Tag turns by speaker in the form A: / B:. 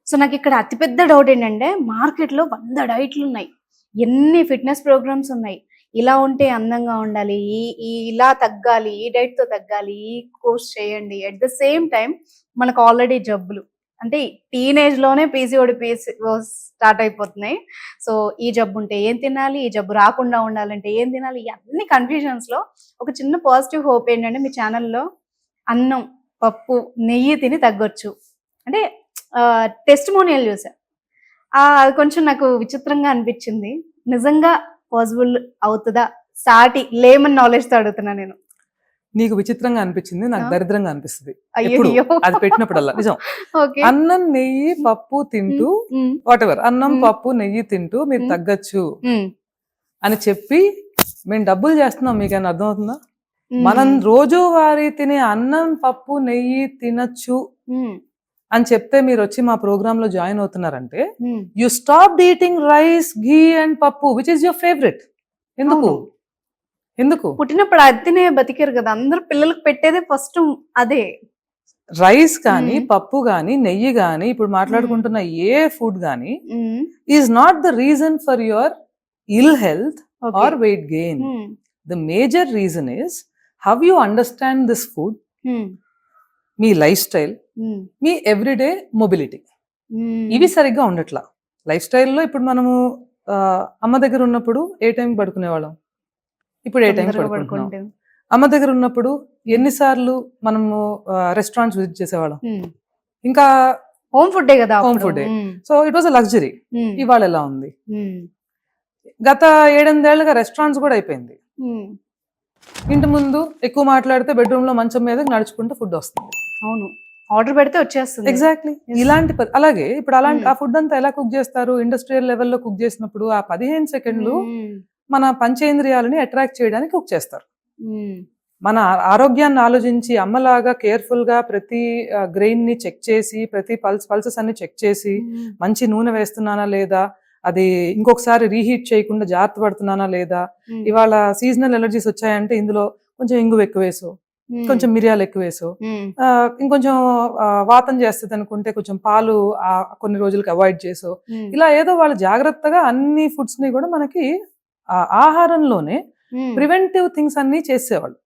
A: So నాకిక్కడ అతిపెద్ద doubt ఏంటంటే మార్కెట్‌లో 100 డైట్‌లున్నాయి. ఎన్ని ఫిట్‌నెస్ ప్రోగ్రామ్స్ ఉన్నాయి. ఇలా ఉంటే అందంగా ఉండాలి. ఈ ఈ ఇలా తగ్గాలి. ఈ డైట్‌తో తగ్గాలి. ఈ కోర్స్ చేయండి. అట్ ద సేమ్ టైమ్ మనకు ఆల్రెడీ జబ్బులు. అంటే టీనేజ్‌లోనే పీసీఓడీ స్టార్ట్ అయిపోతున్నాయి. సో ఈ జబ్బుంటే ఏం తినాలి? ఈ జబ్బు రాకుండా ఉండాలంటే ఏం తినాలి? ఇయన్నీ కన్‌ఫ్యూజన్స్‌లో ఒక చిన్న పాజిటివ్ హోప్ ఏంటంటే మీ ఛానెల్‌లో అన్నం, పప్పు, నెయ్యి తిని తగ్గొచ్చు. అంటే టెస్టిమోనియల్ చూసా. అది కొంచెం నాకు విచిత్రంగా అనిపించింది. నిజంగా పాసిబుల్ అవుతదా? సాటి లేమన్ నాలెడ్జ్‌తో అడుగుతున్నా నేను.
B: నీకు విచిత్రంగా అనిపించింది, నాకు
A: ఆ!
B: దరిద్రంగా అనిపిస్తది. ఎప్పుడు
A: అయ్యయ్యో!
B: అది పెట్టినప్పుడల్లా నిజం.
A: ఓకే.
B: అన్నం, నెయ్యి, పప్పు తింటూ
A: హ్మ్.
B: వాటెవర్ అన్నం,
A: హ్మ్.
B: పప్పు, నెయ్యి తింటూ మీరు
A: హ్మ్.
B: తగ్గచ్చు
A: హ్మ్.
B: అని చెప్పి మేము డబ్బులు చేస్తున్నాం. మీకేమైనా అర్థమవుతుందా? మనం
A: హ్మ్.
B: రోజువారీ తినే అన్నం, పప్పు, నెయ్యి తినచ్చు
A: హ్మ్.
B: అని చెప్తే మీరొచ్చి మా ప్రోగ్రామ్‌లో జాయిన్ అవుతున్నారంటే,
A: హ్మ్.
B: You stopped eating rice, ghee and పప్పు విచ్ ఈస్ యువర్ ఫేవరెట్. ఎందుకు?
A: అవును.
B: ఎందుకు?
A: పుట్టినప్పుడు అది తినే బతికారు కదా! అందరూ పిల్లలకి పెట్టేదే ఫస్ట్ అదే.
B: రైస్ కానీ,
A: హ్మ్.
B: పప్పు గానీ, నెయ్యి గానీ, ఇప్పుడు
A: హ్మ్.
B: మాట్లాడుకుంటున్న ఏ ఫుడ్ గానీ
A: hmm.
B: Is not the reason for your ill health
A: okay.
B: Or weight gain.
A: Hmm.
B: The major reason is how you understand this food,
A: hmm.
B: మీ లైఫ్ స్టైల్,
A: హ్మ్.
B: మీ ఎవ్రీడే మొబిలిటీ.
A: హ్మ్.
B: ఇవి సరిగ్గా ఉండట్లా. Life స్టైల్‌లో ఇప్పుడు మనము అమ్మ దగ్గర ఉన్నప్పుడు ఏ టైంకి పడుకునేవాళ్ళం? ఇప్పుడు ఏ టైంకి
A: తొందరగా
B: పడుకుంటున్నాం?
A: పడుకుంటే.
B: అమ్మ దగ్గర ఉన్నప్పుడు
A: హ్మ్.
B: ఎన్ని సార్లు మనము రెస్టారెంట్స్ విజిట్ చేసేవాళ్ళం?
A: హ్మ్.
B: ఇంకా
A: హోమ్ ఫుడ్డే గదా!
B: హోమ్
A: అప్పుడు.
B: ఫుడ్డే.
A: హ్మ్.
B: So it was a luxury.
A: హ్మ్.
B: ఇవాళ ఎలా ఉంది?
A: హ్మ్.
B: గత 7, 8 ఏళ్లుగా రెస్టారెంట్స్ కూడా అయిపోయింది.
A: హ్మ్.
B: ఇంటి ముందు ఎక్కువ మాట్లాడితే బెడ్‌రూమ్‌లో మంచం మీదకి నడుచుకుంటూ ఫుడ్ వస్తుంది.
A: అవును. ఆర్డర్ పెడితే వచ్చేస్తుంది.
B: ఎగ్జాక్ట్‌లీ.
A: యెస్.
B: ఇలాంటి అలాగే ఇప్పుడు అలాంటి
A: హ్మ్.
B: ఆ ఫుడ్ అంతా ఎలా కుక్ చేస్తారు? ఇండస్ట్రియల్ లెవెల్‌లో కుక్ చేసినప్పుడు ఆ 15 సెకండ్లు
A: హ్మ్.
B: మన పంచేంద్రియాలని అట్రాక్ట్ చేయడానికి కుక్ చేస్తారు.
A: హ్మ్.
B: మన ఆరోగ్యాన్ని ఆలోచించి అమ్మలాగా కేర్‌ఫుల్‌గా ప్రతి గ్రెయిన్‌ని చెక్ చేసి, ప్రతి పల్సెస్ అన్ని చెక్ చేసి,
A: హ్మ్.
B: మంచి నూనె వేస్తున్నానా లేదా? అది ఇంకొకసారి రీహీట్ చేయకుండా జాగ్రత్త పడుతున్నానా లేదా?
A: హ్మ్.
B: ఇవాళ సీజనల్ అలెర్జీస్ వచ్చాయంటే ఇందులో కొంచెం ఇంగువ ఎక్కువేసో,
A: హ్మ్.
B: కొంచెం మిరియాలు ఎక్కువేసో,
A: హ్మ్.
B: ఇంకొంచెం వాతం చేస్తదనుకుంటే కొంచెం పాలు కొన్ని రోజులకి అవాయిడ్ చేసో,
A: హ్మ్.
B: ఇలా ఏదో వాళ్ళు జాగ్రత్తగా అన్ని ఫుడ్స్‌ని కూడా మనకి ఆహారంలోనే
A: హ్మ్.
B: ప్రివెంటివ్ థింగ్స్ అన్నీ చేసేవాళ్ళు.